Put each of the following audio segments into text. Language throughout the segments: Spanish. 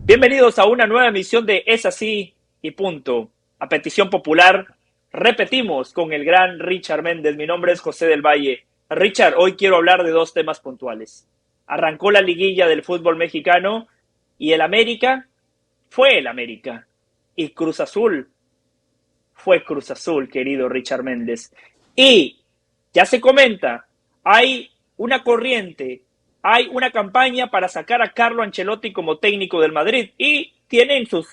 Bienvenidos a una nueva emisión de Es Así y Punto. A petición popular, repetimos con el gran Richard Méndez. Mi nombre es José del Valle. Richard, hoy quiero hablar de dos temas puntuales. Arrancó la liguilla del fútbol mexicano y el América fue el América. Y Cruz Azul fue Cruz Azul, querido Richard Méndez. Y ya se comenta, hay una corriente, hay una campaña para sacar a Carlo Ancelotti como técnico del Madrid y tienen sus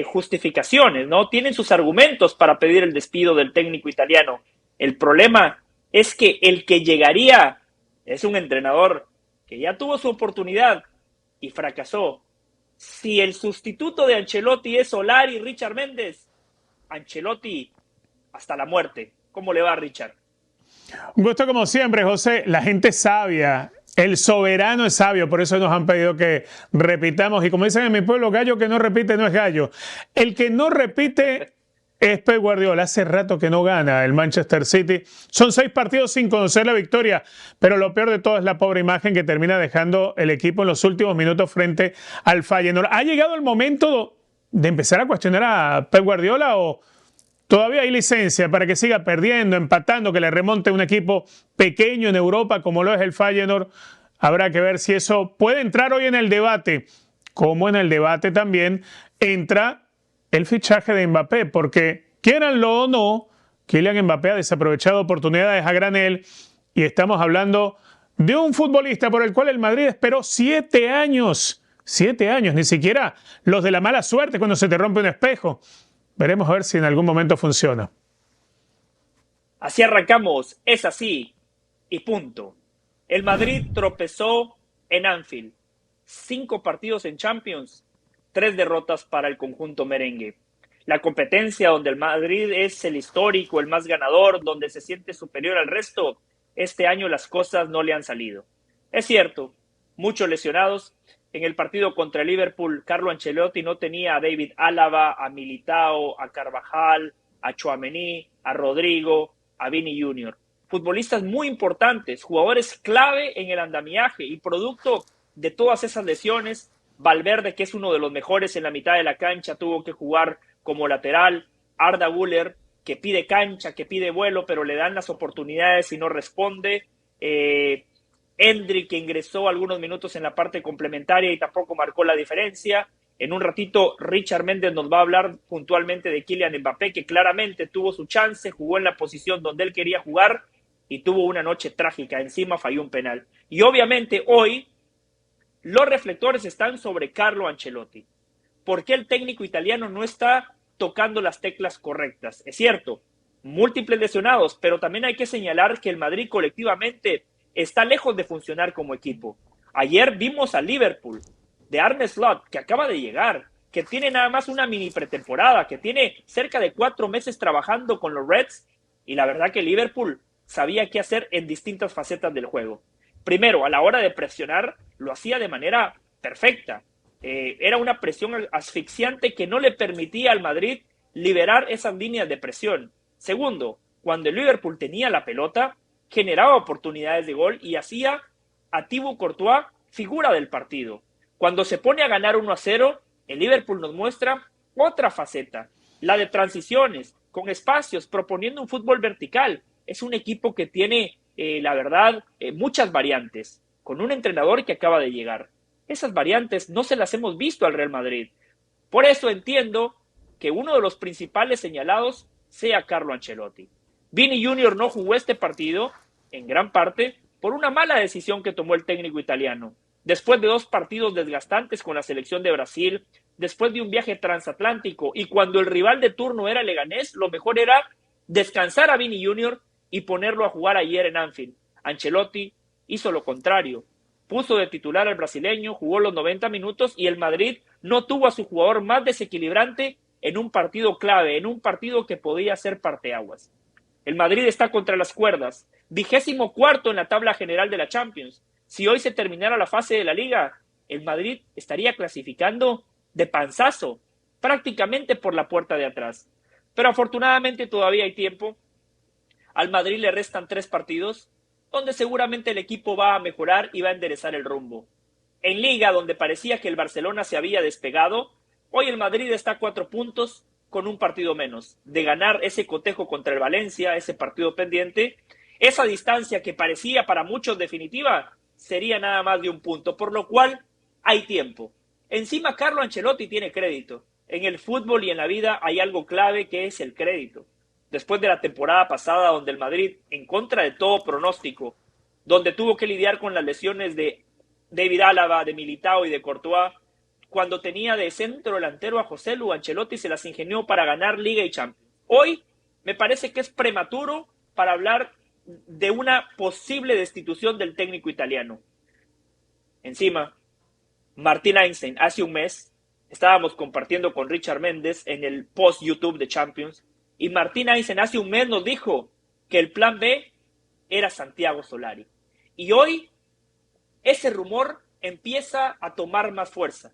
justificaciones, ¿no? Tienen sus argumentos para pedir el despido del técnico italiano. El problema es que el que llegaría es un entrenador que ya tuvo su oportunidad y fracasó. Si el sustituto de Ancelotti es Solari, Richard Méndez, Ancelotti hasta la muerte. ¿Cómo le va, Richard? Un gusto como siempre, José. La gente es sabia. El soberano es sabio, por eso nos han pedido que repitamos. Y como dicen en mi pueblo, gallo que no repite no es gallo. El que no repite es Pep Guardiola. Hace rato que no gana el Manchester City. Son 6 partidos sin conocer la victoria, pero lo peor de todo es la pobre imagen que termina dejando el equipo en los últimos minutos frente al Feyenoord. ¿Ha llegado el momento de empezar a cuestionar a Pep Guardiola o todavía hay licencia para que siga perdiendo, empatando, que le remonte un equipo pequeño en Europa como lo es el Feyenoord? Habrá que ver si eso puede entrar hoy en el debate, como en el debate también entra el fichaje de Mbappé, porque quieranlo o no, Kylian Mbappé ha desaprovechado oportunidades a granel y estamos hablando de un futbolista por el cual el Madrid esperó 7 años. 7 años, ni siquiera los de la mala suerte cuando se te rompe un espejo. Veremos a ver si en algún momento funciona. Así arrancamos, es así y punto. El Madrid tropezó en Anfield. 5 partidos en Champions, 3 derrotas para el conjunto merengue. La competencia donde el Madrid es el histórico, el más ganador, donde se siente superior al resto, este año las cosas no le han salido. Es cierto, muchos lesionados. En el partido contra el Liverpool, Carlo Ancelotti no tenía a David Álava, a Militao, a Carvajal, a Tchouaméni, a Rodrigo, a Vini Junior. Futbolistas muy importantes, jugadores clave en el andamiaje y producto de todas esas lesiones. Valverde, que es uno de los mejores en la mitad de la cancha, tuvo que jugar como lateral. Arda Güler, que pide cancha, que pide vuelo, pero le dan las oportunidades y no responde. Endrick, que ingresó algunos minutos en la parte complementaria y tampoco marcó la diferencia. En un ratito, Richard Méndez nos va a hablar puntualmente de Kylian Mbappé, que claramente tuvo su chance, jugó en la posición donde él quería jugar y tuvo una noche trágica. Encima falló un penal. Y obviamente hoy los reflectores están sobre Carlo Ancelotti. ¿Por qué el técnico italiano no está tocando las teclas correctas? Es cierto, múltiples lesionados, pero también hay que señalar que el Madrid colectivamente está lejos de funcionar como equipo. Ayer vimos al Liverpool de Arne Slot, que acaba de llegar, que tiene nada más una mini pretemporada, que tiene cerca de 4 meses trabajando con los Reds, y la verdad que el Liverpool sabía qué hacer en distintas facetas del juego. Primero, a la hora de presionar, lo hacía de manera perfecta. Era una presión asfixiante que no le permitía al Madrid liberar esas líneas de presión. Segundo, cuando el Liverpool tenía la pelota, generaba oportunidades de gol y hacía a Thibaut Courtois figura del partido. Cuando se pone a ganar 1-0, el Liverpool nos muestra otra faceta, la de transiciones, con espacios, proponiendo un fútbol vertical. Es un equipo que tiene, la verdad, muchas variantes, con un entrenador que acaba de llegar. Esas variantes no se las hemos visto al Real Madrid. Por eso entiendo que uno de los principales señalados sea Carlo Ancelotti. Vini Junior no jugó este partido, en gran parte, por una mala decisión que tomó el técnico italiano. Después de 2 partidos desgastantes con la selección de Brasil, después de un viaje transatlántico y cuando el rival de turno era Leganés, lo mejor era descansar a Vini Junior y ponerlo a jugar ayer en Anfield. Ancelotti hizo lo contrario. Puso de titular al brasileño, jugó los 90 minutos y el Madrid no tuvo a su jugador más desequilibrante en un partido clave, en un partido que podía ser parteaguas. El Madrid está contra las cuerdas, 24º en la tabla general de la Champions. Si hoy se terminara la fase de la Liga, el Madrid estaría clasificando de panzazo, prácticamente por la puerta de atrás. Pero afortunadamente todavía hay tiempo. Al Madrid le restan 3 partidos, donde seguramente el equipo va a mejorar y va a enderezar el rumbo. En Liga, donde parecía que el Barcelona se había despegado, hoy el Madrid está a 4 puntos con un partido menos. De ganar ese cotejo contra el Valencia, ese partido pendiente, esa distancia que parecía para muchos definitiva, sería nada más de un punto, por lo cual hay tiempo. Encima Carlo Ancelotti tiene crédito. En el fútbol y en la vida hay algo clave que es el crédito. Después de la temporada pasada donde el Madrid, en contra de todo pronóstico, donde tuvo que lidiar con las lesiones de David Álava, de Militao y de Courtois, cuando tenía de centro delantero a José Lu, Ancelotti se las ingenió para ganar Liga y Champions. Hoy me parece que es prematuro para hablar de una posible destitución del técnico italiano. Encima, Martin Einstein, hace un mes, estábamos compartiendo con Richard Méndez en el post YouTube de Champions, y Martin Einstein hace un mes nos dijo que el plan B era Santiago Solari. Y hoy ese rumor empieza a tomar más fuerza.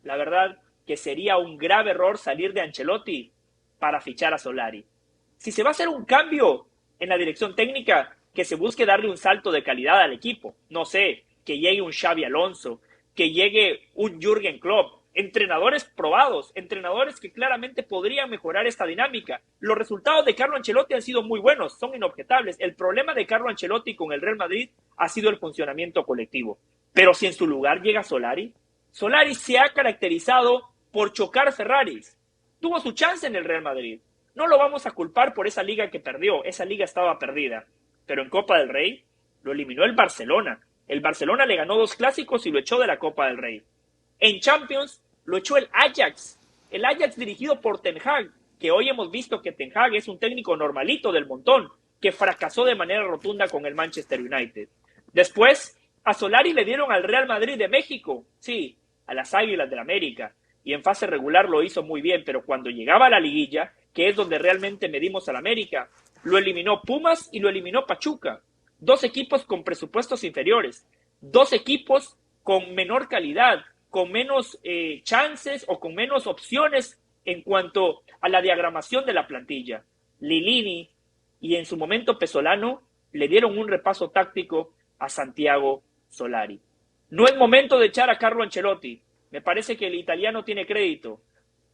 La verdad que sería un grave error salir de Ancelotti para fichar a Solari. Si se va a hacer un cambio en la dirección técnica, que se busque darle un salto de calidad al equipo. No sé, que llegue un Xavi Alonso, que llegue un Jürgen Klopp, entrenadores probados, entrenadores que claramente podrían mejorar esta dinámica. Los resultados de Carlo Ancelotti han sido muy buenos, son inobjetables. El problema de Carlo Ancelotti con el Real Madrid ha sido el funcionamiento colectivo. Pero si en su lugar llega Solari, Solari se ha caracterizado por chocar Ferraris. Tuvo su chance en el Real Madrid. No lo vamos a culpar por esa liga que perdió, esa liga estaba perdida. Pero en Copa del Rey lo eliminó el Barcelona. El Barcelona le ganó 2 clásicos y lo echó de la Copa del Rey. En Champions lo echó el Ajax dirigido por Ten Hag, que hoy hemos visto que Ten Hag es un técnico normalito del montón, que fracasó de manera rotunda con el Manchester United. Después, a Solari le dieron al Real Madrid de México, sí, a las Águilas del América, y en fase regular lo hizo muy bien, pero cuando llegaba a la liguilla, que es donde realmente medimos al América, lo eliminó Pumas y lo eliminó Pachuca. 2 equipos con presupuestos inferiores, 2 equipos con menor calidad, con menos chances o con menos opciones en cuanto a la diagramación de la plantilla. Lilini y en su momento Pesolano le dieron un repaso táctico a Santiago Solari. No es momento de echar a Carlo Ancelotti. Me parece que el italiano tiene crédito.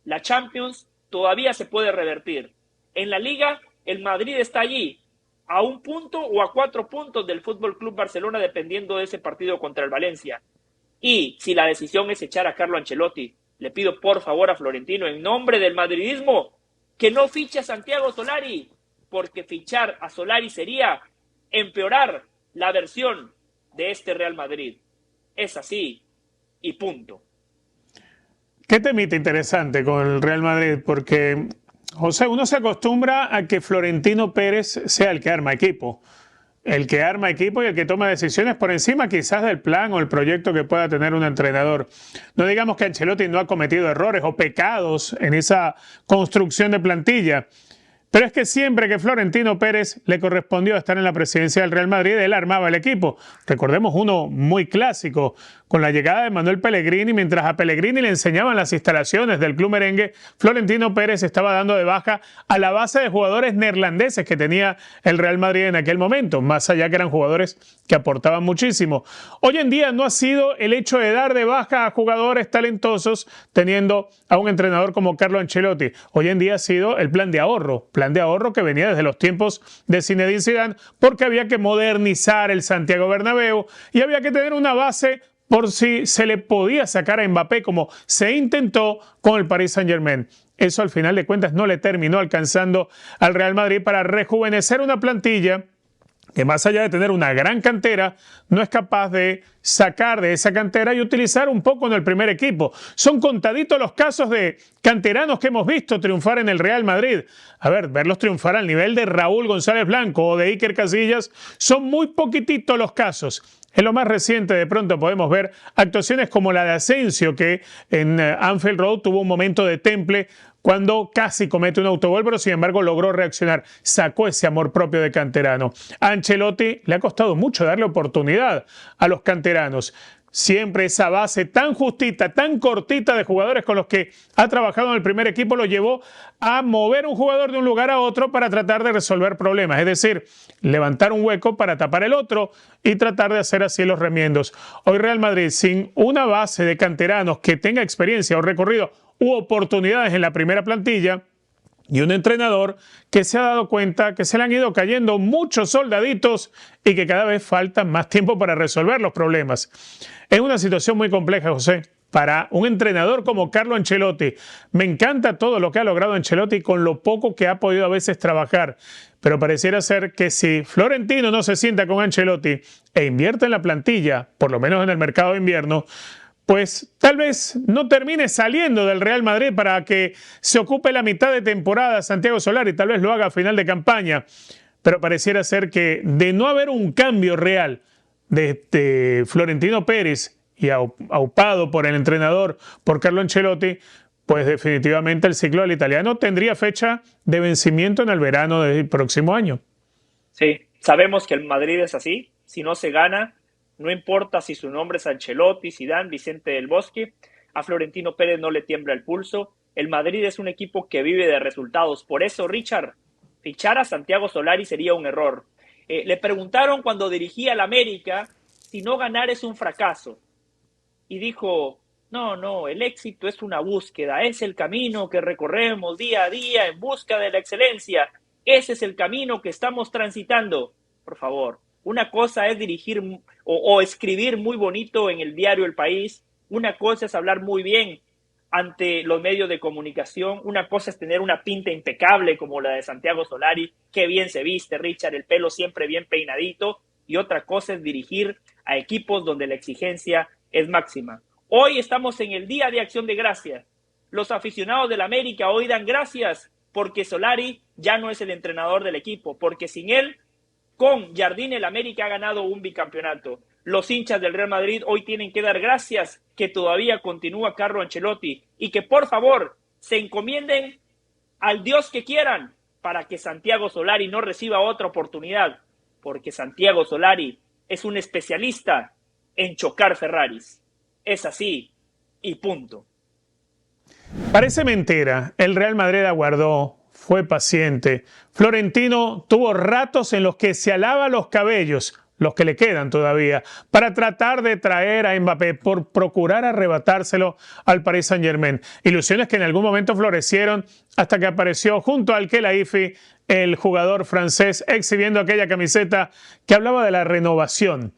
La Champions todavía se puede revertir. En la Liga, el Madrid está allí, a 1 punto o a 4 puntos del Fútbol Club Barcelona, dependiendo de ese partido contra el Valencia. Y si la decisión es echar a Carlo Ancelotti, le pido por favor a Florentino, en nombre del madridismo, que no fiche a Santiago Solari, porque fichar a Solari sería empeorar la versión de este Real Madrid. Es así y punto. ¿Qué temita interesante con el Real Madrid? Porque, José, uno se acostumbra a que Florentino Pérez sea el que arma equipo. El que arma equipo y el que toma decisiones por encima quizás del plan o el proyecto que pueda tener un entrenador. No digamos que Ancelotti no ha cometido errores o pecados en esa construcción de plantilla. Pero es que siempre que Florentino Pérez le correspondió estar en la presidencia del Real Madrid, él armaba el equipo. Recordemos uno muy clásico, con la llegada de Manuel Pellegrini, mientras a Pellegrini le enseñaban las instalaciones del club merengue, Florentino Pérez estaba dando de baja a la base de jugadores neerlandeses que tenía el Real Madrid en aquel momento, más allá que eran jugadores que aportaban muchísimo. Hoy en día no ha sido el hecho de dar de baja a jugadores talentosos teniendo a un entrenador como Carlo Ancelotti. Hoy en día ha sido el plan de ahorro que venía desde los tiempos de Zinedine Zidane, porque había que modernizar el Santiago Bernabéu y había que tener una base por si se le podía sacar a Mbappé, como se intentó con el Paris Saint-Germain. Eso al final de cuentas no le terminó alcanzando al Real Madrid para rejuvenecer una plantilla que, más allá de tener una gran cantera, no es capaz de sacar de esa cantera y utilizar un poco en el primer equipo. Son contaditos los casos de canteranos que hemos visto triunfar en el Real Madrid. A ver, verlos triunfar al nivel de Raúl González Blanco o de Iker Casillas, son muy poquititos los casos. En lo más reciente, de pronto podemos ver actuaciones como la de Asensio, que en Anfield Road tuvo un momento de temple cuando casi comete un autogol, pero sin embargo logró reaccionar, sacó ese amor propio de canterano. A Ancelotti le ha costado mucho darle oportunidad a los canteranos. siempre esa base tan justita, tan cortita de jugadores con los que ha trabajado en el primer equipo lo llevó a mover un jugador de un lugar a otro para tratar de resolver problemas. Es decir, levantar un hueco para tapar el otro y tratar de hacer así los remiendos. Hoy Real Madrid, sin una base de canteranos que tenga experiencia o recorrido u oportunidades en la primera plantilla, y un entrenador que se ha dado cuenta que se le han ido cayendo muchos soldaditos y que cada vez falta más tiempo para resolver los problemas. Es una situación muy compleja, José, para un entrenador como Carlo Ancelotti. Me encanta todo lo que ha logrado Ancelotti con lo poco que ha podido a veces trabajar, pero pareciera ser que si Florentino no se sienta con Ancelotti e invierte en la plantilla, por lo menos en el mercado de invierno, pues tal vez no termine saliendo del Real Madrid para que se ocupe la mitad de temporada Santiago Solari, tal vez lo haga a final de campaña, pero pareciera ser que de no haber un cambio real de Florentino Pérez y aupado por el entrenador, por Carlo Ancelotti, pues definitivamente el ciclo del italiano tendría fecha de vencimiento en el verano del próximo año. Sí, sabemos que el Madrid es así, si no se gana, no importa si su nombre es Ancelotti, Zidane, Vicente del Bosque, a Florentino Pérez no le tiembla el pulso. El Madrid es un equipo que vive de resultados. Por eso, Richard, fichar a Santiago Solari sería un error. Le preguntaron cuando dirigía al América si no ganar es un fracaso. Y dijo, no, el éxito es una búsqueda, es el camino que recorremos día a día en busca de la excelencia. Ese es el camino que estamos transitando. Por favor. Una cosa es dirigir o escribir muy bonito en el diario El País. Una cosa es hablar muy bien ante los medios de comunicación. Una cosa es tener una pinta impecable como la de Santiago Solari. Qué bien se viste, Richard, el pelo siempre bien peinadito. Y otra cosa es dirigir a equipos donde la exigencia es máxima. Hoy estamos en el Día de Acción de Gracias. Los aficionados del América hoy dan gracias porque Solari ya no es el entrenador del equipo, porque sin él, con Jardine, el América ha ganado un bicampeonato. Los hinchas del Real Madrid hoy tienen que dar gracias que todavía continúa Carlo Ancelotti y que por favor se encomienden al Dios que quieran para que Santiago Solari no reciba otra oportunidad, porque Santiago Solari es un especialista en chocar Ferraris. Es así y punto. Parece mentira, el Real Madrid aguardó, fue paciente. Florentino tuvo ratos en los que se alaba los cabellos, los que le quedan todavía, para tratar de traer a Mbappé, por procurar arrebatárselo al Paris Saint-Germain. Ilusiones que en algún momento florecieron hasta que apareció junto al Khelaifi el jugador francés exhibiendo aquella camiseta que hablaba de la renovación.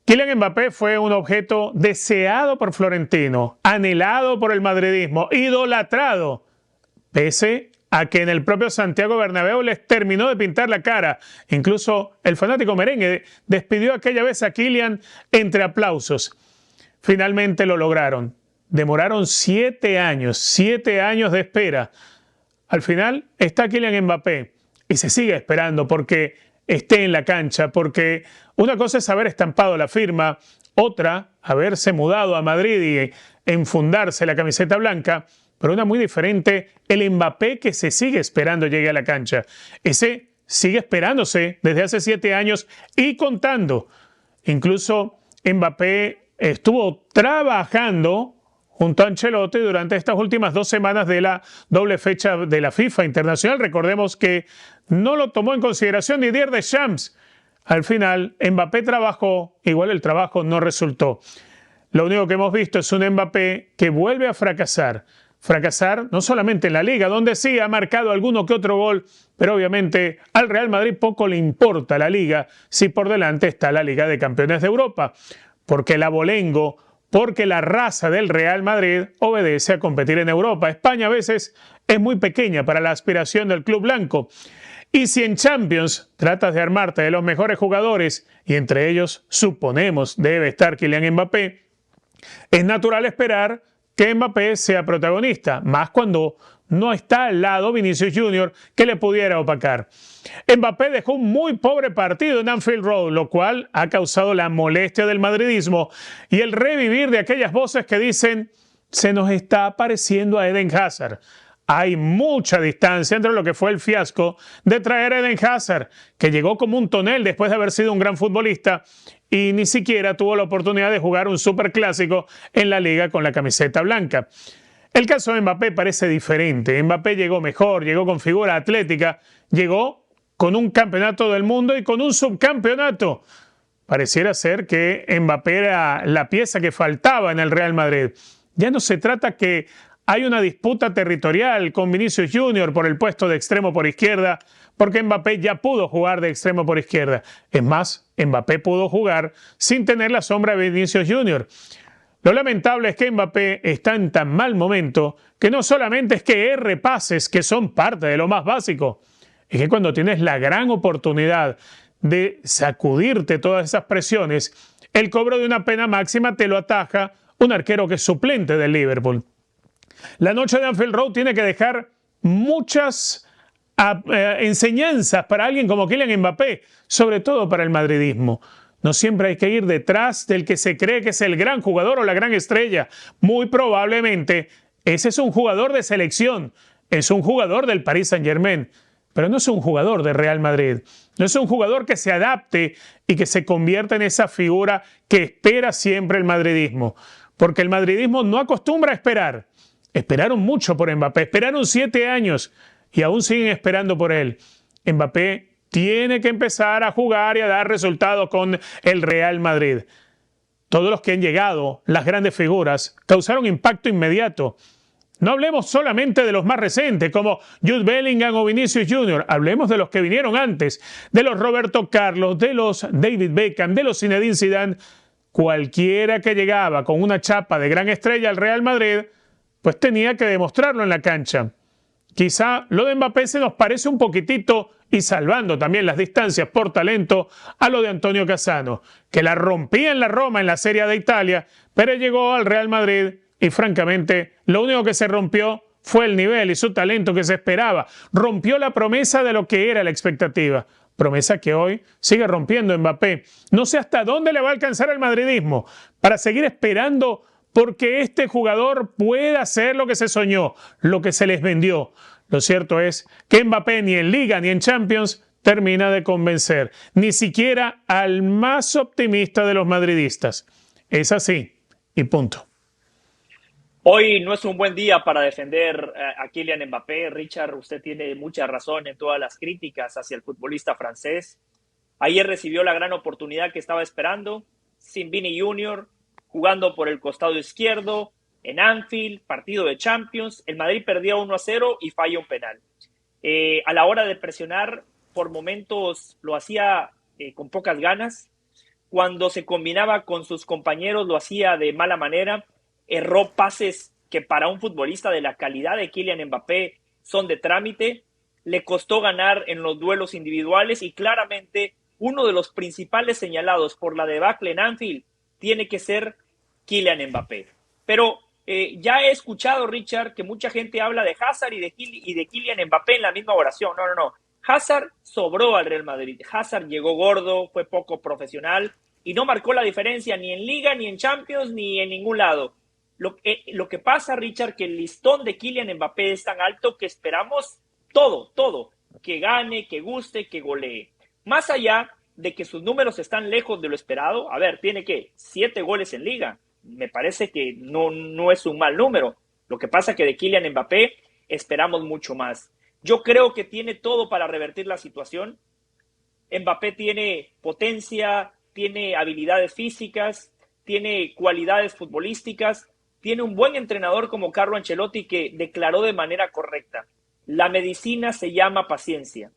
Kylian Mbappé fue un objeto deseado por Florentino, anhelado por el madridismo, idolatrado, pese a que en el propio Santiago Bernabéu les terminó de pintar la cara. Incluso el fanático merengue despidió aquella vez a Kylian entre aplausos. Finalmente lo lograron. Demoraron 7 años de espera. Al final está Kylian Mbappé y se sigue esperando porque esté en la cancha, porque una cosa es haber estampado la firma, otra haberse mudado a Madrid y enfundarse la camiseta blanca, pero una muy diferente, el Mbappé que se sigue esperando llegue a la cancha. Ese sigue esperándose desde hace 7 años y contando. Incluso Mbappé estuvo trabajando junto a Ancelotti durante estas últimas 2 semanas de la doble fecha de la FIFA Internacional. Recordemos que no lo tomó en consideración Didier Deschamps. Al final, Mbappé trabajó, igual el trabajo no resultó. Lo único que hemos visto es un Mbappé que vuelve a fracasar. Fracasar no solamente en la Liga, donde sí ha marcado alguno que otro gol, pero obviamente al Real Madrid poco le importa la Liga si por delante está la Liga de Campeones de Europa, porque el abolengo, porque la raza del Real Madrid obedece a competir en Europa. España a veces es muy pequeña para la aspiración del club blanco. Y si en Champions tratas de armarte de los mejores jugadores, y entre ellos suponemos debe estar Kylian Mbappé, es natural esperar que Mbappé sea protagonista, más cuando no está al lado Vinicius Junior que le pudiera opacar. Mbappé dejó un muy pobre partido en Anfield Road, lo cual ha causado la molestia del madridismo y el revivir de aquellas voces que dicen se nos está pareciendo a Eden Hazard. hay mucha distancia entre lo que fue el fiasco de traer a Eden Hazard, que llegó como un tonel después de haber sido un gran futbolista y ni siquiera tuvo la oportunidad de jugar un superclásico en la liga con la camiseta blanca. El caso de Mbappé parece diferente. Mbappé llegó mejor, llegó con figura atlética, llegó con un campeonato del mundo y con un subcampeonato. Pareciera ser que Mbappé era la pieza que faltaba en el Real Madrid. Ya no se trata que hay una disputa territorial con Vinicius Junior por el puesto de extremo por izquierda, porque Mbappé ya pudo jugar de extremo por izquierda. Es más, Mbappé pudo jugar sin tener la sombra de Vinicius Junior. Lo lamentable es que Mbappé está en tan mal momento que no solamente es que erre pases, que son parte de lo más básico, es que cuando tienes la gran oportunidad de sacudirte todas esas presiones, el cobro de una pena máxima te lo ataja un arquero que es suplente del Liverpool. La noche de Anfield Road tiene que dejar muchas enseñanzas para alguien como Kylian Mbappé, sobre todo para el madridismo. No siempre hay que ir detrás del que se cree que es el gran jugador o la gran estrella. Muy probablemente ese es un jugador de selección, es un jugador del Paris Saint-Germain, pero no es un jugador de Real Madrid. No es un jugador que se adapte y que se convierta en esa figura que espera siempre el madridismo. Porque el madridismo no acostumbra a esperar. Esperaron mucho por Mbappé, esperaron 7 años y aún siguen esperando por él. Mbappé tiene que empezar a jugar y a dar resultados con el Real Madrid. Todos los que han llegado, las grandes figuras, causaron impacto inmediato. No hablemos solamente de los más recientes, como Jude Bellingham o Vinicius Junior. Hablemos de los que vinieron antes, de los Roberto Carlos, de los David Beckham, de los Zinedine Zidane. Cualquiera que llegaba con una chapa de gran estrella al Real Madrid, pues tenía que demostrarlo en la cancha. Quizá lo de Mbappé se nos parece un poquitito, y salvando también las distancias por talento, a lo de Antonio Cassano, que la rompía en la Roma en la Serie A de Italia, pero llegó al Real Madrid y francamente lo único que se rompió fue el nivel y su talento que se esperaba. Rompió la promesa de lo que era la expectativa. Promesa que hoy sigue rompiendo Mbappé. No sé hasta dónde le va a alcanzar el madridismo para seguir esperando porque este jugador pueda hacer lo que se soñó, lo que se les vendió. Lo cierto es que Mbappé ni en Liga ni en Champions termina de convencer, ni siquiera al más optimista de los madridistas. Es así y punto. Hoy no es un buen día para defender a Kylian Mbappé. Richard, usted tiene mucha razón en todas las críticas hacia el futbolista francés. Ayer recibió la gran oportunidad que estaba esperando, sin Vini Junior, jugando por el costado izquierdo, en Anfield, partido de Champions. El Madrid perdía 1-0 y falla un penal. A la hora de presionar, por momentos lo hacía con pocas ganas. Cuando se combinaba con sus compañeros, lo hacía de mala manera. Erró pases que para un futbolista de la calidad de Kylian Mbappé son de trámite. Le costó ganar en los duelos individuales y claramente uno de los principales señalados por la debacle en Anfield tiene que ser Kylian Mbappé. Pero ya he escuchado, Richard, que mucha gente habla de Hazard y de Kylian Mbappé en la misma oración. No. Hazard sobró al Real Madrid. Hazard llegó gordo, fue poco profesional y no marcó la diferencia ni en Liga, ni en Champions, ni en ningún lado. Lo que pasa, Richard, que el listón de Kylian Mbappé es tan alto que esperamos todo, que gane, que guste, que golee. Más allá de que sus números están lejos de lo esperado, a ver, tiene que 7 goles en Liga. Me parece que no es un mal número. Lo que pasa que de Kylian Mbappé esperamos mucho más. Yo creo que tiene todo para revertir la situación. Mbappé tiene potencia, tiene habilidades físicas, tiene cualidades futbolísticas, tiene un buen entrenador como Carlo Ancelotti que declaró de manera correcta: la medicina se llama paciencia.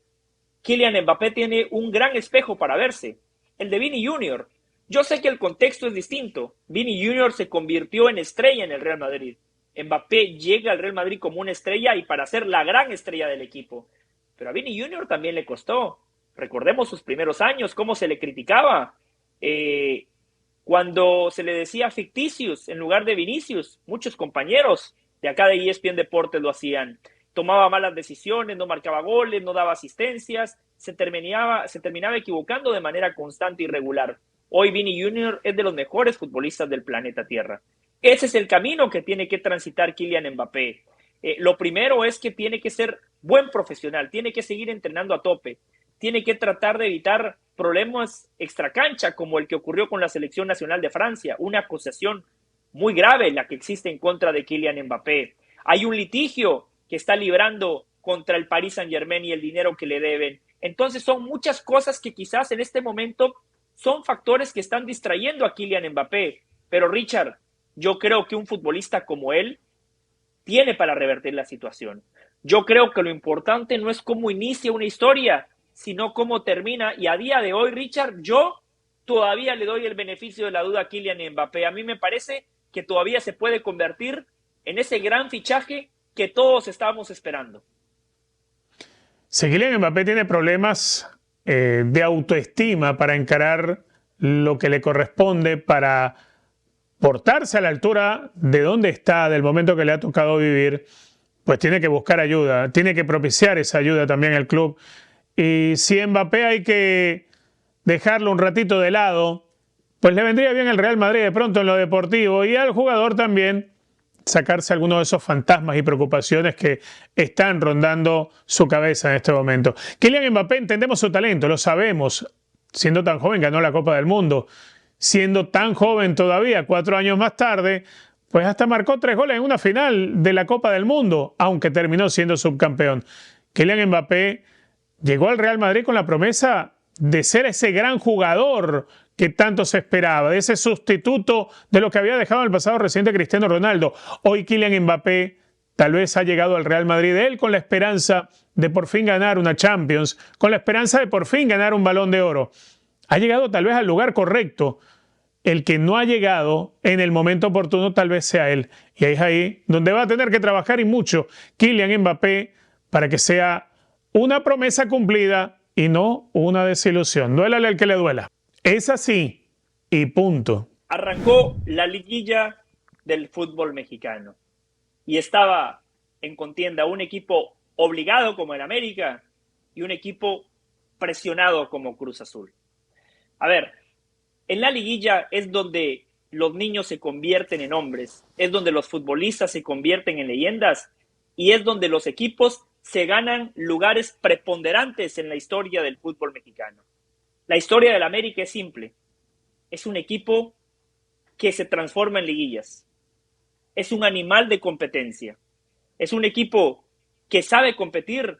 Kylian Mbappé tiene un gran espejo para verse, el de Vini Junior. Yo sé que el contexto es distinto. Vini Junior se convirtió en estrella en el Real Madrid. Mbappé llega al Real Madrid como una estrella y para ser la gran estrella del equipo. Pero a Vini Junior también le costó. Recordemos sus primeros años, cómo se le criticaba. Cuando se le decía ficticios en lugar de Vinicius, muchos compañeros de acá de ESPN Deportes lo hacían. Tomaba malas decisiones, no marcaba goles, no daba asistencias, se terminaba equivocando de manera constante y regular. Hoy Vini Junior es de los mejores futbolistas del planeta Tierra. Ese es el camino que tiene que transitar Kylian Mbappé. Lo primero es que tiene que ser buen profesional, tiene que seguir entrenando a tope, tiene que tratar de evitar problemas extracancha como el que ocurrió con la selección nacional de Francia, una acusación muy grave la que existe en contra de Kylian Mbappé. Hay un litigio que está librando contra el Paris Saint-Germain y el dinero que le deben. Entonces son muchas cosas que quizás en este momento son factores que están distrayendo a Kylian Mbappé. Pero Richard, yo creo que un futbolista como él tiene para revertir la situación. Yo creo que lo importante no es cómo inicia una historia, sino cómo termina. Y a día de hoy, Richard, yo todavía le doy el beneficio de la duda a Kylian Mbappé. A mí me parece que todavía se puede convertir en ese gran fichaje que todos estábamos esperando. Si Kylian Mbappé tiene problemas de autoestima para encarar lo que le corresponde, para portarse a la altura de donde está, del momento que le ha tocado vivir, pues tiene que buscar ayuda, tiene que propiciar esa ayuda también al club. Y si Mbappé hay que dejarlo un ratito de lado, pues le vendría bien al Real Madrid de pronto en lo deportivo y al jugador también sacarse algunos de esos fantasmas y preocupaciones que están rondando su cabeza en este momento. Kylian Mbappé, entendemos su talento, lo sabemos. Siendo tan joven ganó la Copa del Mundo. Siendo tan joven todavía, 4 años más tarde, pues hasta marcó 3 goles en una final de la Copa del Mundo, aunque terminó siendo subcampeón. Kylian Mbappé llegó al Real Madrid con la promesa de ser ese gran jugador que tanto se esperaba, de ese sustituto de lo que había dejado en el pasado reciente Cristiano Ronaldo. Hoy Kylian Mbappé tal vez ha llegado al Real Madrid, él con la esperanza de por fin ganar una Champions, con la esperanza de por fin ganar un Balón de Oro. Ha llegado tal vez al lugar correcto. El que no ha llegado en el momento oportuno tal vez sea él. Y es ahí donde va a tener que trabajar y mucho Kylian Mbappé para que sea una promesa cumplida y no una desilusión. Duélale al que le duela. Es así y punto. Arrancó la liguilla del fútbol mexicano y estaba en contienda un equipo obligado como el América y un equipo presionado como Cruz Azul. A ver, en la liguilla es donde los niños se convierten en hombres, es donde los futbolistas se convierten en leyendas y es donde los equipos se ganan lugares preponderantes en la historia del fútbol mexicano. La historia del América es simple. Es un equipo que se transforma en liguillas. Es un animal de competencia. Es un equipo que sabe competir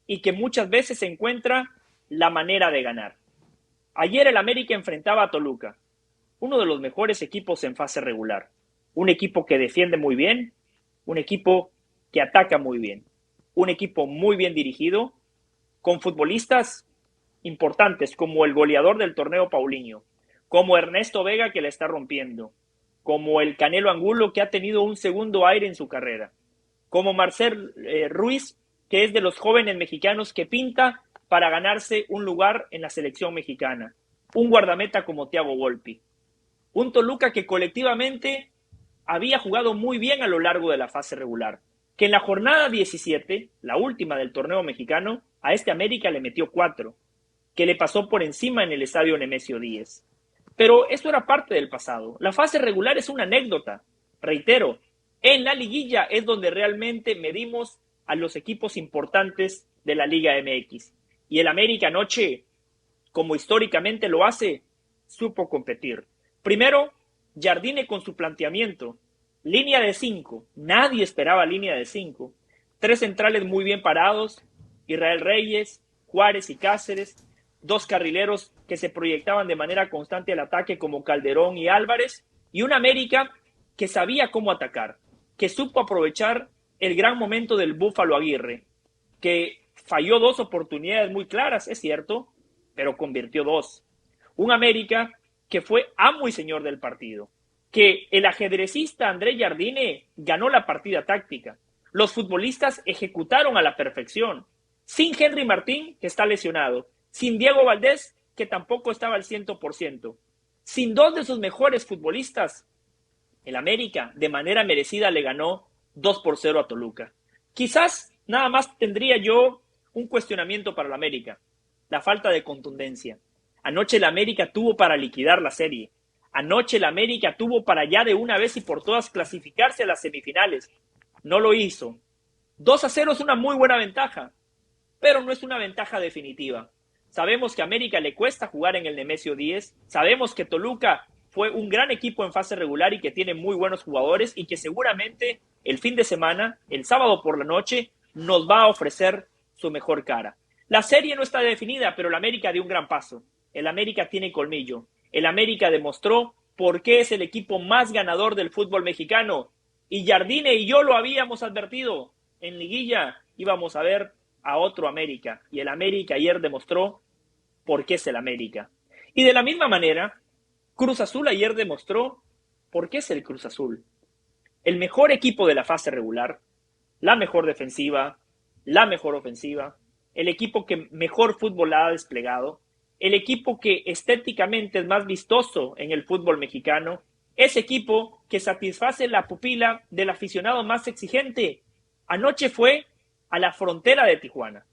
y que muchas veces encuentra la manera de ganar. Ayer el América enfrentaba a Toluca, uno de los mejores equipos en fase regular. Un equipo que defiende muy bien, un equipo que ataca muy bien, un equipo muy bien dirigido, con futbolistas importantes como el goleador del torneo Paulinho, como Ernesto Vega que la está rompiendo, como el Canelo Angulo que ha tenido un segundo aire en su carrera, como Marcel Ruiz, que es de los jóvenes mexicanos que pinta para ganarse un lugar en la selección mexicana, un guardameta como Thiago Volpi, un Toluca que colectivamente había jugado muy bien a lo largo de la fase regular, que en la jornada 17, la última del torneo mexicano, a este América le metió 4, que le pasó por encima en el estadio Nemesio 10. Pero eso era parte del pasado. La fase regular es una anécdota. Reitero, en la liguilla es donde realmente medimos a los equipos importantes de la Liga MX. Y el América anoche, como históricamente lo hace, supo competir. Primero, Jardine con su planteamiento. Línea de 5. Nadie esperaba línea de 5. 3 centrales muy bien parados. Israel Reyes, Juárez y Cáceres. 2 carrileros que se proyectaban de manera constante al ataque como Calderón y Álvarez. Y un América que sabía cómo atacar. Que supo aprovechar el gran momento del Búfalo Aguirre. Que falló 2 oportunidades muy claras, es cierto, pero convirtió 2. Un América que fue amo y señor del partido. Que el ajedrecista André Jardine ganó la partida táctica. Los futbolistas ejecutaron a la perfección. Sin Henry Martín, que está lesionado. Sin Diego Valdés, que tampoco estaba al 100%. Sin 2 de sus mejores futbolistas, el América de manera merecida le ganó 2-0 a Toluca. Quizás nada más tendría yo un cuestionamiento para el América. La falta de contundencia. Anoche el América tuvo para liquidar la serie. Anoche el América tuvo para ya de una vez y por todas clasificarse a las semifinales. No lo hizo. 2-0 es una muy buena ventaja, pero no es una ventaja definitiva. Sabemos que a América le cuesta jugar en el Nemesio 10, sabemos que Toluca fue un gran equipo en fase regular y que tiene muy buenos jugadores y que seguramente el fin de semana, el sábado por la noche, nos va a ofrecer su mejor cara. La serie no está definida, pero el América dio un gran paso. El América tiene colmillo. El América demostró por qué es el equipo más ganador del fútbol mexicano. Y Jardine y yo lo habíamos advertido. En liguilla íbamos a ver a otro América. Y el América ayer demostró por qué es el América. Y de la misma manera, Cruz Azul ayer demostró por qué es el Cruz Azul. El mejor equipo de la fase regular, la mejor defensiva, la mejor ofensiva, el equipo que mejor fútbol ha desplegado, el equipo que estéticamente es más vistoso en el fútbol mexicano, ese equipo que satisface la pupila del aficionado más exigente. Anoche fue a la frontera de Tijuana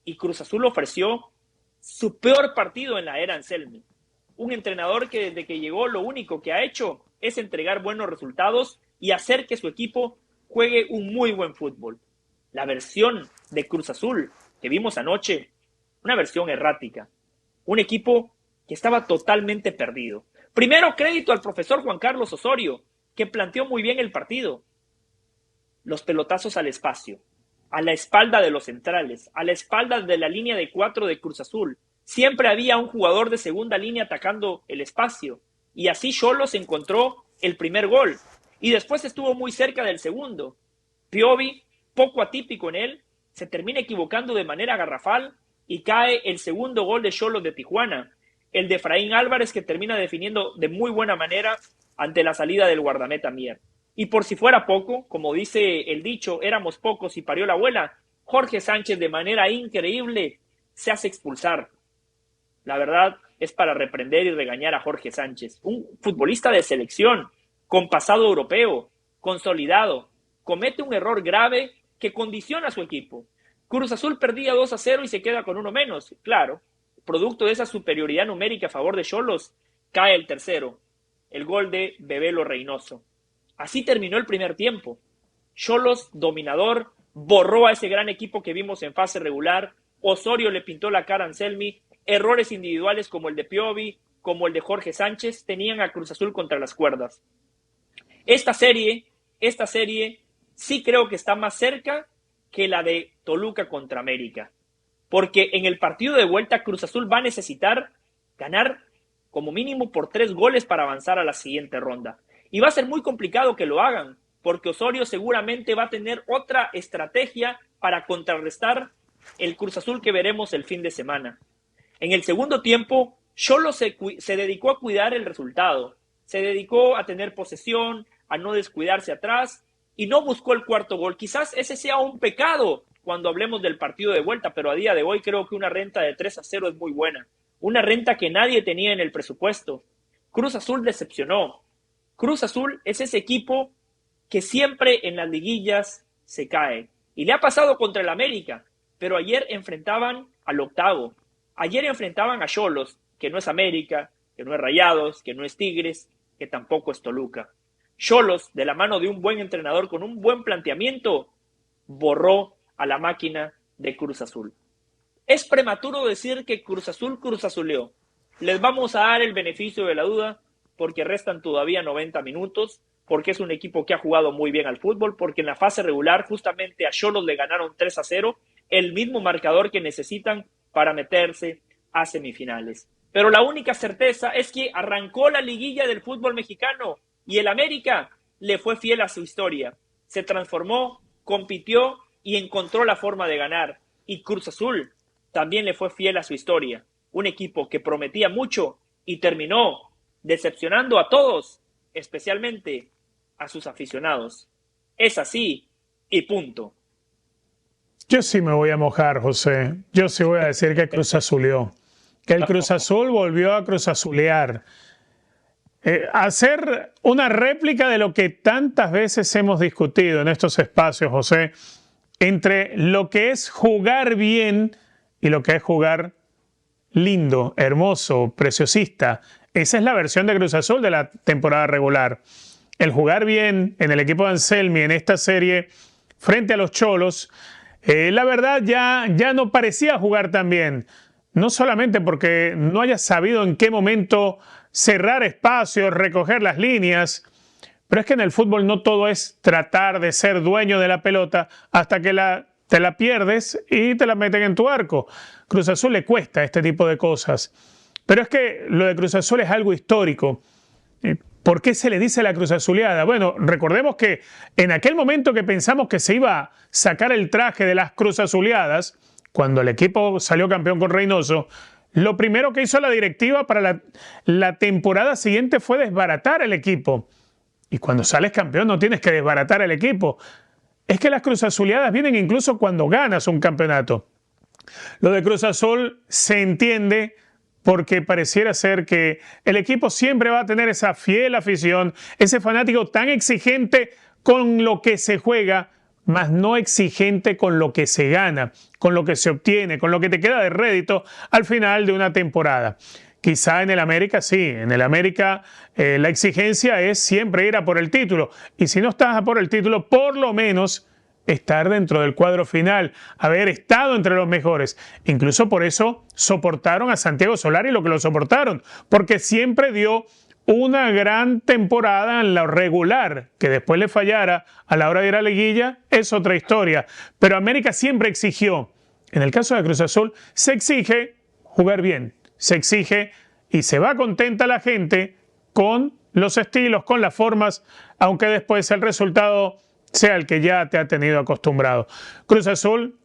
y Cruz Azul ofreció su peor partido en la era Anselmi. Un entrenador que desde que llegó lo único que ha hecho es entregar buenos resultados y hacer que su equipo juegue un muy buen fútbol. La versión de Cruz Azul que vimos anoche, una versión errática. Un equipo que estaba totalmente perdido. Primero, crédito al profesor Juan Carlos Osorio, que planteó muy bien el partido. Los pelotazos al espacio, a la espalda de los centrales, a la espalda de la línea de 4 de Cruz Azul. Siempre había un jugador de segunda línea atacando el espacio. Y así Xolos encontró el primer gol. Y después estuvo muy cerca del segundo. Piovi, poco atípico en él, se termina equivocando de manera garrafal y cae el segundo gol de Xolos de Tijuana. El de Efraín Álvarez, que termina definiendo de muy buena manera ante la salida del guardameta Mier. Y por si fuera poco, como dice el dicho, éramos pocos y parió la abuela, Jorge Sánchez de manera increíble se hace expulsar. La verdad es para reprender y regañar a Jorge Sánchez, un futbolista de selección, con pasado europeo, consolidado, comete un error grave que condiciona a su equipo. Cruz Azul perdía 2-0 y se queda con uno menos. Claro, producto de esa superioridad numérica a favor de Xolos, cae el tercero, el gol de Bebelo Reynoso. Así terminó el primer tiempo. Xolos, dominador, borró a ese gran equipo que vimos en fase regular. Osorio le pintó la cara a Anselmi. Errores individuales como el de Piovi, como el de Jorge Sánchez, tenían a Cruz Azul contra las cuerdas. Esta serie sí creo que está más cerca que la de Toluca contra América. Porque en el partido de vuelta Cruz Azul va a necesitar ganar como mínimo por 3 goles para avanzar a la siguiente ronda. Y va a ser muy complicado que lo hagan, porque Osorio seguramente va a tener otra estrategia para contrarrestar el Cruz Azul que veremos el fin de semana. En el segundo tiempo, Xolos se dedicó a cuidar el resultado, se dedicó a tener posesión, a no descuidarse atrás y no buscó el cuarto gol. Quizás ese sea un pecado cuando hablemos del partido de vuelta, pero a día de hoy creo que una renta de 3-0 es muy buena. Una renta que nadie tenía en el presupuesto. Cruz Azul decepcionó. Cruz Azul es ese equipo que siempre en las liguillas se cae. Y le ha pasado contra el América, pero ayer enfrentaban al octavo. Ayer enfrentaban a Xolos, que no es América, que no es Rayados, que no es Tigres, que tampoco es Toluca. Xolos, de la mano de un buen entrenador con un buen planteamiento, borró a la máquina de Cruz Azul. Es prematuro decir que Cruz Azuleó. Les vamos a dar el beneficio de la duda porque restan todavía 90 minutos, porque es un equipo que ha jugado muy bien al fútbol, porque en la fase regular justamente a Xolos le ganaron 3-0, el mismo marcador que necesitan para meterse a semifinales. Pero la única certeza es que arrancó la liguilla del fútbol mexicano y el América le fue fiel a su historia. Se transformó, compitió y encontró la forma de ganar. Y Cruz Azul también le fue fiel a su historia. Un equipo que prometía mucho y terminó decepcionando a todos, especialmente a sus aficionados. Es así y punto. Yo sí me voy a mojar, José. Yo sí voy a decir que Cruz Azuleó. Que el Cruz Azul volvió a Cruz Azulear. Hacer una réplica de lo que tantas veces hemos discutido en estos espacios, José, entre lo que es jugar bien y lo que es jugar lindo, hermoso, preciosista. Esa es la versión de Cruz Azul de la temporada regular. El jugar bien en el equipo de Anselmi en esta serie frente a los Cholos, la verdad ya no parecía jugar tan bien. No solamente porque no haya sabido en qué momento cerrar espacios, recoger las líneas, pero es que en el fútbol no todo es tratar de ser dueño de la pelota hasta que te la pierdes y te la meten en tu arco. Cruz Azul le cuesta este tipo de cosas. Pero es que lo de Cruz Azul es algo histórico. ¿Por qué se le dice la Cruz Azuleada? Bueno, recordemos que en aquel momento que pensamos que se iba a sacar el traje de las Cruz Azuleadas, cuando el equipo salió campeón con Reynoso, lo primero que hizo la directiva para la temporada siguiente fue desbaratar el equipo. Y cuando sales campeón no tienes que desbaratar el equipo. Es que las Cruz Azuleadas vienen incluso cuando ganas un campeonato. Lo de Cruz Azul se entiende porque pareciera ser que el equipo siempre va a tener esa fiel afición, ese fanático tan exigente con lo que se juega, mas no exigente con lo que se gana, con lo que se obtiene, con lo que te queda de rédito al final de una temporada. Quizá en el América sí, en el América la exigencia es siempre ir a por el título, y si no estás a por el título, por lo menos estar dentro del cuadro final, haber estado entre los mejores. Incluso por eso soportaron a Santiago Solari lo que lo soportaron, porque siempre dio una gran temporada en la regular. Que después le fallara a la hora de ir a liguilla es otra historia, pero América siempre exigió. En el caso de Cruz Azul se exige jugar bien, se exige y se va contenta la gente con los estilos, con las formas, aunque después el resultado sea el que ya te ha tenido acostumbrado. Cruz Azul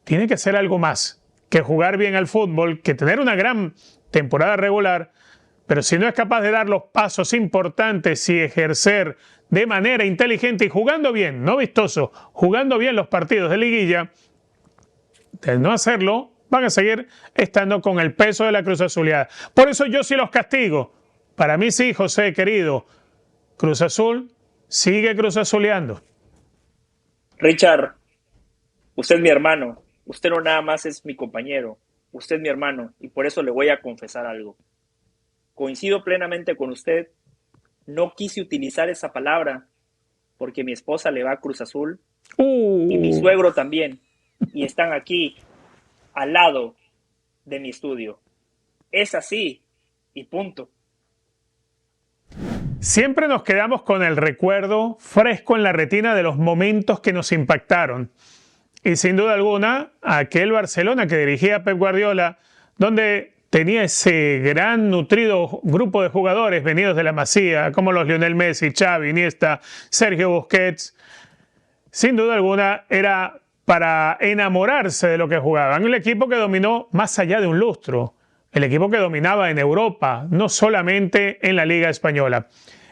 tiene que hacer algo más que jugar bien al fútbol, que tener una gran temporada regular, pero si no es capaz de dar los pasos importantes y ejercer de manera inteligente y jugando bien, no vistoso, jugando bien los partidos de liguilla, de no hacerlo, van a seguir estando con el peso de la Cruz Azuleada. Por eso yo sí los castigo. Para mí sí, José, querido, Cruz Azul sigue Cruz Azuleando. Richard, usted es mi hermano, usted no nada más es mi compañero, usted es mi hermano y por eso le voy a confesar algo. Coincido plenamente con usted, no quise utilizar esa palabra porque mi esposa le va a Cruz Azul y mi suegro también y están aquí al lado de mi estudio. Es así y punto. Siempre nos quedamos con el recuerdo fresco en la retina de los momentos que nos impactaron. Y sin duda alguna, aquel Barcelona que dirigía Pep Guardiola, donde tenía ese gran nutrido grupo de jugadores venidos de la Masía, como los Lionel Messi, Xavi, Iniesta, Sergio Busquets, sin duda alguna era para enamorarse de lo que jugaban. El equipo que dominó más allá de un lustro. El equipo que dominaba en Europa, no solamente en la Liga Española.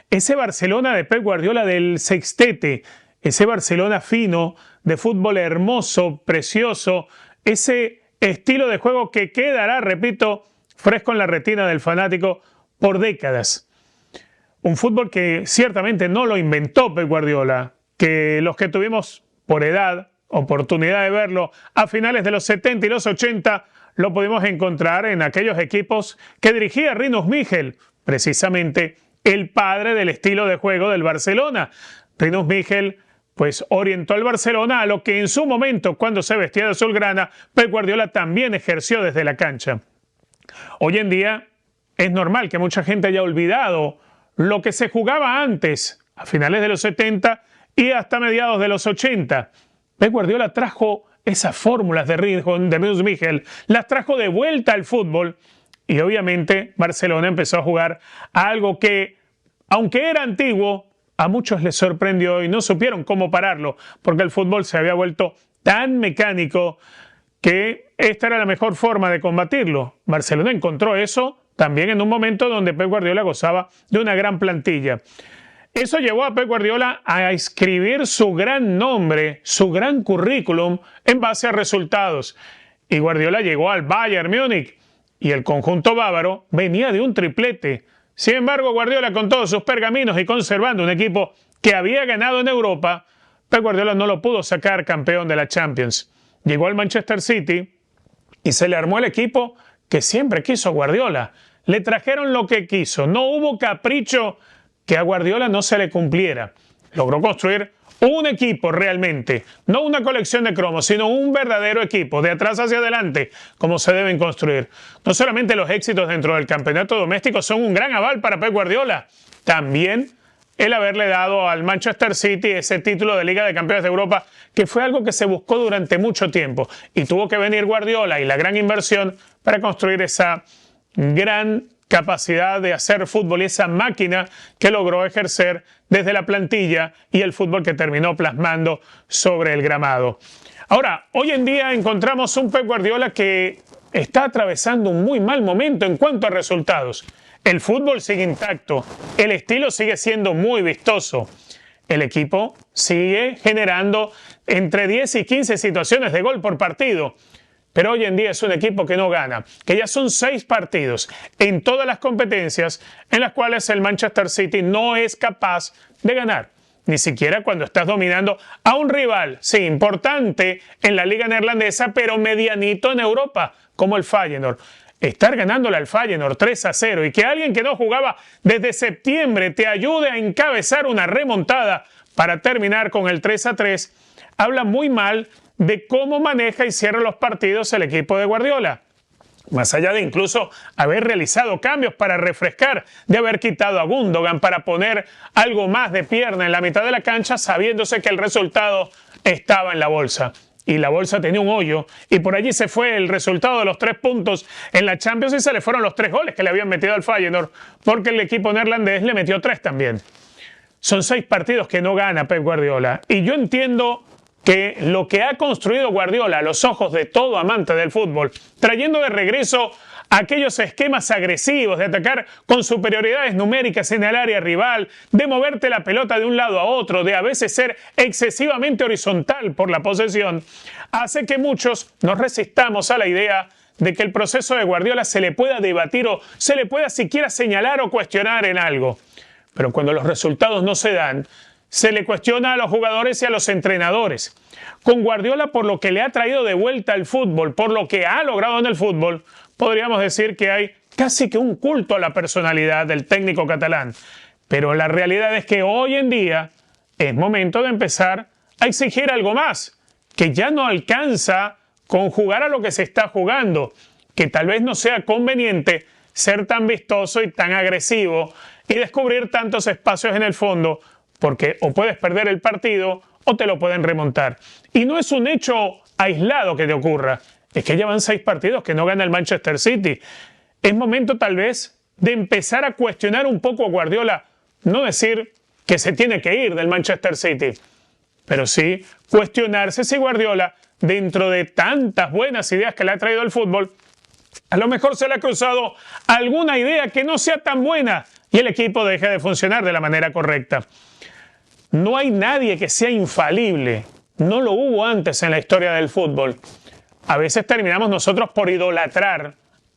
Ese Barcelona de Pep Guardiola del sextete, ese Barcelona fino, de fútbol hermoso, precioso, ese estilo de juego que quedará, repito, fresco en la retina del fanático por décadas. Un fútbol que ciertamente no lo inventó Pep Guardiola, que los que tuvimos por edad, oportunidad de verlo a finales de los 70 y los 80, lo pudimos encontrar en aquellos equipos que dirigía Rinus Michel, precisamente el padre del estilo de juego del Barcelona. Rinus Michel pues orientó al Barcelona a lo que en su momento, cuando se vestía de azulgrana, Pep Guardiola también ejerció desde la cancha. Hoy en día es normal que mucha gente haya olvidado lo que se jugaba antes, a finales de los 70 y hasta mediados de los 80. Pep Guardiola trajo esas fórmulas de Rinus Michel, las trajo de vuelta al fútbol y obviamente Barcelona empezó a jugar a algo que, aunque era antiguo, a muchos les sorprendió y no supieron cómo pararlo, porque el fútbol se había vuelto tan mecánico que esta era la mejor forma de combatirlo. Barcelona encontró eso también en un momento donde Pep Guardiola gozaba de una gran plantilla. Eso llevó a Pep Guardiola a escribir su gran nombre, su gran currículum en base a resultados. Y Guardiola llegó al Bayern Múnich y el conjunto bávaro venía de un triplete. Sin embargo, Guardiola, con todos sus pergaminos y conservando un equipo que había ganado en Europa, Pep Guardiola no lo pudo sacar campeón de la Champions. Llegó al Manchester City y se le armó el equipo que siempre quiso Guardiola. Le trajeron lo que quiso, no hubo capricho que a Guardiola no se le cumpliera. logró construir un equipo realmente, no una colección de cromos, sino un verdadero equipo, de atrás hacia adelante, como se deben construir. No solamente los éxitos dentro del campeonato doméstico son un gran aval para Pep Guardiola, también el haberle dado al Manchester City ese título de Liga de Campeones de Europa, que fue algo que se buscó durante mucho tiempo, y tuvo que venir Guardiola y la gran inversión para construir esa gran capacidad de hacer fútbol y esa máquina que logró ejercer desde la plantilla y el fútbol que terminó plasmando sobre el gramado. Ahora, hoy en día encontramos un Pep Guardiola que está atravesando un muy mal momento en cuanto a resultados. El fútbol sigue intacto, el estilo sigue siendo muy vistoso. El equipo sigue generando entre 10 y 15 situaciones de gol por partido. Pero hoy en día es un equipo que no gana, que ya son 6 partidos en todas las competencias en las cuales el Manchester City no es capaz de ganar. Ni siquiera cuando estás dominando a un rival, sí, importante en la liga neerlandesa, pero medianito en Europa, como el Feyenoord. Estar ganándole al Feyenoord 3-0 y que alguien que no jugaba desde septiembre te ayude a encabezar una remontada para terminar con el 3-3, habla muy mal de cómo maneja y cierra los partidos el equipo de Guardiola. Más allá de incluso haber realizado cambios para refrescar, de haber quitado a Gundogan para poner algo más de pierna en la mitad de la cancha, sabiéndose que el resultado estaba en la bolsa. Y la bolsa tenía un hoyo, y por allí se fue el resultado de los 3 puntos en la Champions y se le fueron los 3 goles que le habían metido al Feyenoord, porque el equipo neerlandés le metió 3 también. Son 6 partidos que no gana Pep Guardiola, y yo entiendo que lo que ha construido Guardiola a los ojos de todo amante del fútbol, trayendo de regreso aquellos esquemas agresivos de atacar con superioridades numéricas en el área rival, de moverte la pelota de un lado a otro, de a veces ser excesivamente horizontal por la posesión, hace que muchos nos resistamos a la idea de que el proceso de Guardiola se le pueda debatir o se le pueda siquiera señalar o cuestionar en algo. Pero cuando los resultados no se dan, se le cuestiona a los jugadores y a los entrenadores. Con Guardiola, por lo que le ha traído de vuelta al fútbol, por lo que ha logrado en el fútbol, podríamos decir que hay casi que un culto a la personalidad del técnico catalán. Pero la realidad es que hoy en día es momento de empezar a exigir algo más, que ya no alcanza con jugar a lo que se está jugando, que tal vez no sea conveniente ser tan vistoso y tan agresivo y descubrir tantos espacios en el fondo, porque o puedes perder el partido o te lo pueden remontar. Y no es un hecho aislado que te ocurra, es que ya van 6 partidos que no gana el Manchester City. Es momento tal vez de empezar a cuestionar un poco a Guardiola, no decir que se tiene que ir del Manchester City, pero sí cuestionarse si Guardiola, dentro de tantas buenas ideas que le ha traído el fútbol, a lo mejor se le ha cruzado alguna idea que no sea tan buena y el equipo deje de funcionar de la manera correcta. No hay nadie que sea infalible. No lo hubo antes en la historia del fútbol. A veces terminamos nosotros por idolatrar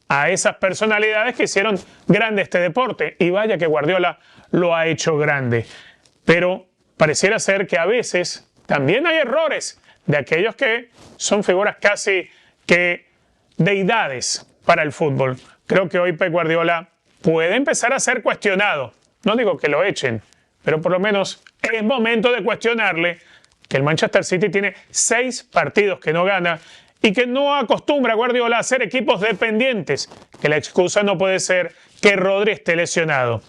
a esas personalidades que hicieron grande este deporte. Y vaya que Guardiola lo ha hecho grande. Pero pareciera ser que a veces también hay errores de aquellos que son figuras casi que deidades para el fútbol. Creo que hoy Pep Guardiola puede empezar a ser cuestionado. No digo que lo echen, pero por lo menos es momento de cuestionarle que el Manchester City tiene 6 partidos que no gana y que no acostumbra a Guardiola a hacer equipos dependientes, que la excusa no puede ser que Rodri esté lesionado.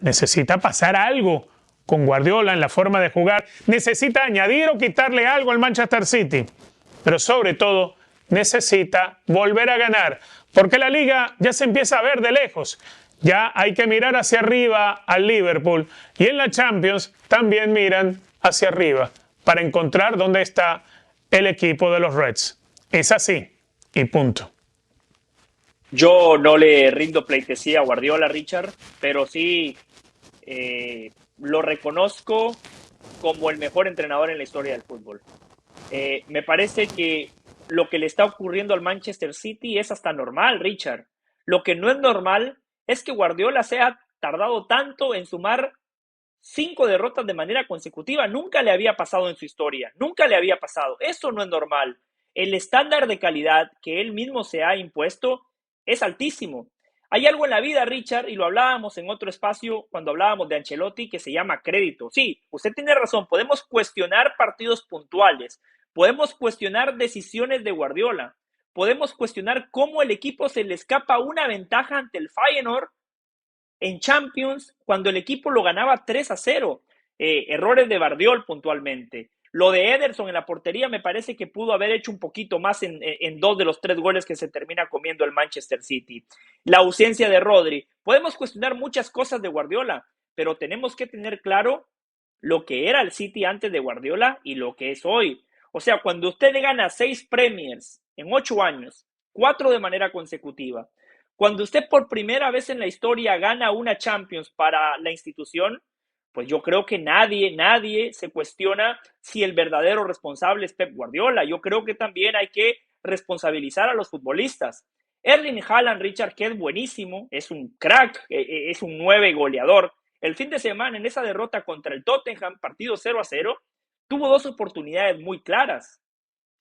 Necesita pasar algo con Guardiola en la forma de jugar, necesita añadir o quitarle algo al Manchester City, pero sobre todo necesita volver a ganar, porque la Liga ya se empieza a ver de lejos. Ya hay que mirar hacia arriba al Liverpool y en la Champions también miran hacia arriba para encontrar dónde está el equipo de los Reds. Es así y punto. Yo no le rindo pleitesía a Guardiola, Richard, pero sí lo reconozco como el mejor entrenador en la historia del fútbol. Me parece que lo que le está ocurriendo al Manchester City es hasta normal, Richard. Lo que no es normal es que Guardiola se ha tardado tanto en sumar 5 derrotas de manera consecutiva. Nunca le había pasado en su historia, nunca le había pasado. Eso no es normal. El estándar de calidad que él mismo se ha impuesto es altísimo. Hay algo en la vida, Richard, y lo hablábamos en otro espacio cuando hablábamos de Ancelotti, que se llama crédito. Sí, usted tiene razón, podemos cuestionar partidos puntuales, podemos cuestionar decisiones de Guardiola, podemos cuestionar cómo el equipo se le escapa una ventaja ante el Feyenoord en Champions cuando el equipo lo ganaba 3-0. Errores de Bardiol puntualmente. Lo de Ederson en la portería me parece que pudo haber hecho un poquito más en 2 de los 3 goles que se termina comiendo el Manchester City. La ausencia de Rodri. Podemos cuestionar muchas cosas de Guardiola, pero tenemos que tener claro lo que era el City antes de Guardiola y lo que es hoy. O sea, cuando usted le gana 6 Premiers en 8 años, 4 de manera consecutiva, cuando usted por primera vez en la historia gana una Champions para la institución, pues yo creo que nadie se cuestiona si el verdadero responsable es Pep Guardiola. Yo creo que también hay que responsabilizar a los futbolistas. Erling Haaland, Richard, que es buenísimo, es un crack, es un 9 goleador. El fin de semana en esa derrota contra el Tottenham, partido 0-0, tuvo 2 oportunidades muy claras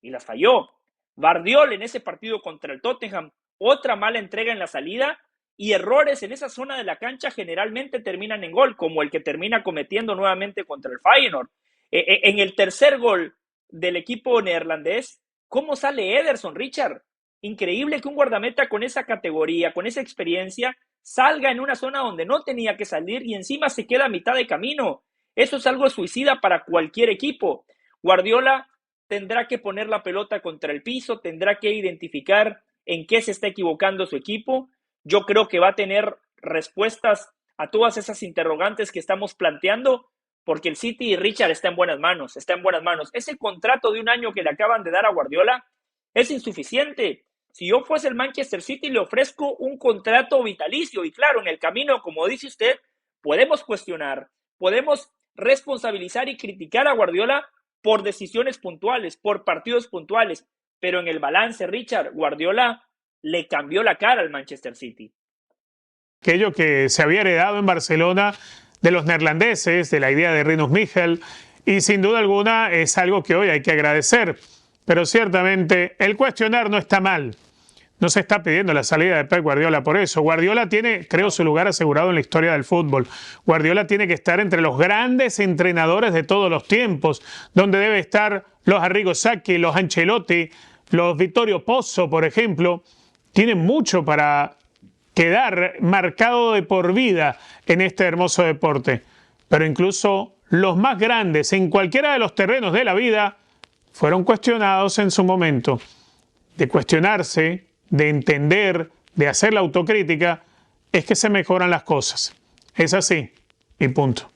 y las falló. Bardiol en ese partido contra el Tottenham, otra mala entrega en la salida y errores en esa zona de la cancha generalmente terminan en gol, como el que termina cometiendo nuevamente contra el Feyenoord. En el tercer gol del equipo neerlandés, ¿cómo sale Ederson, Richard? Increíble que un guardameta con esa categoría, con esa experiencia, salga en una zona donde no tenía que salir y encima se queda a mitad de camino. Eso es algo suicida para cualquier equipo. Guardiola tendrá que poner la pelota contra el piso, tendrá que identificar en qué se está equivocando su equipo. Yo creo que va a tener respuestas a todas esas interrogantes que estamos planteando, porque el City, Richard, está en buenas manos, está en buenas manos. Ese contrato de 1 año que le acaban de dar a Guardiola es insuficiente. Si yo fuese el Manchester City, le ofrezco un contrato vitalicio y claro, en el camino, como dice usted, podemos cuestionar, podemos responsabilizar y criticar a Guardiola por decisiones puntuales, por partidos puntuales, pero en el balance, Richard, Guardiola le cambió la cara al Manchester City. Aquello que se había heredado en Barcelona de los neerlandeses, de la idea de Rinus Michel, y sin duda alguna es algo que hoy hay que agradecer. Pero ciertamente el cuestionar no está mal. No se está pidiendo la salida de Pep Guardiola por eso. Guardiola tiene, creo, su lugar asegurado en la historia del fútbol. Guardiola tiene que estar entre los grandes entrenadores de todos los tiempos, donde debe estar los Arrigo Sacchi, los Ancelotti, los Vittorio Pozzo, por ejemplo. Tienen mucho para quedar marcado de por vida en este hermoso deporte. Pero incluso los más grandes en cualquiera de los terrenos de la vida fueron cuestionados en su momento. De cuestionarse, de entender, de hacer la autocrítica, es que se mejoran las cosas. Es así y punto.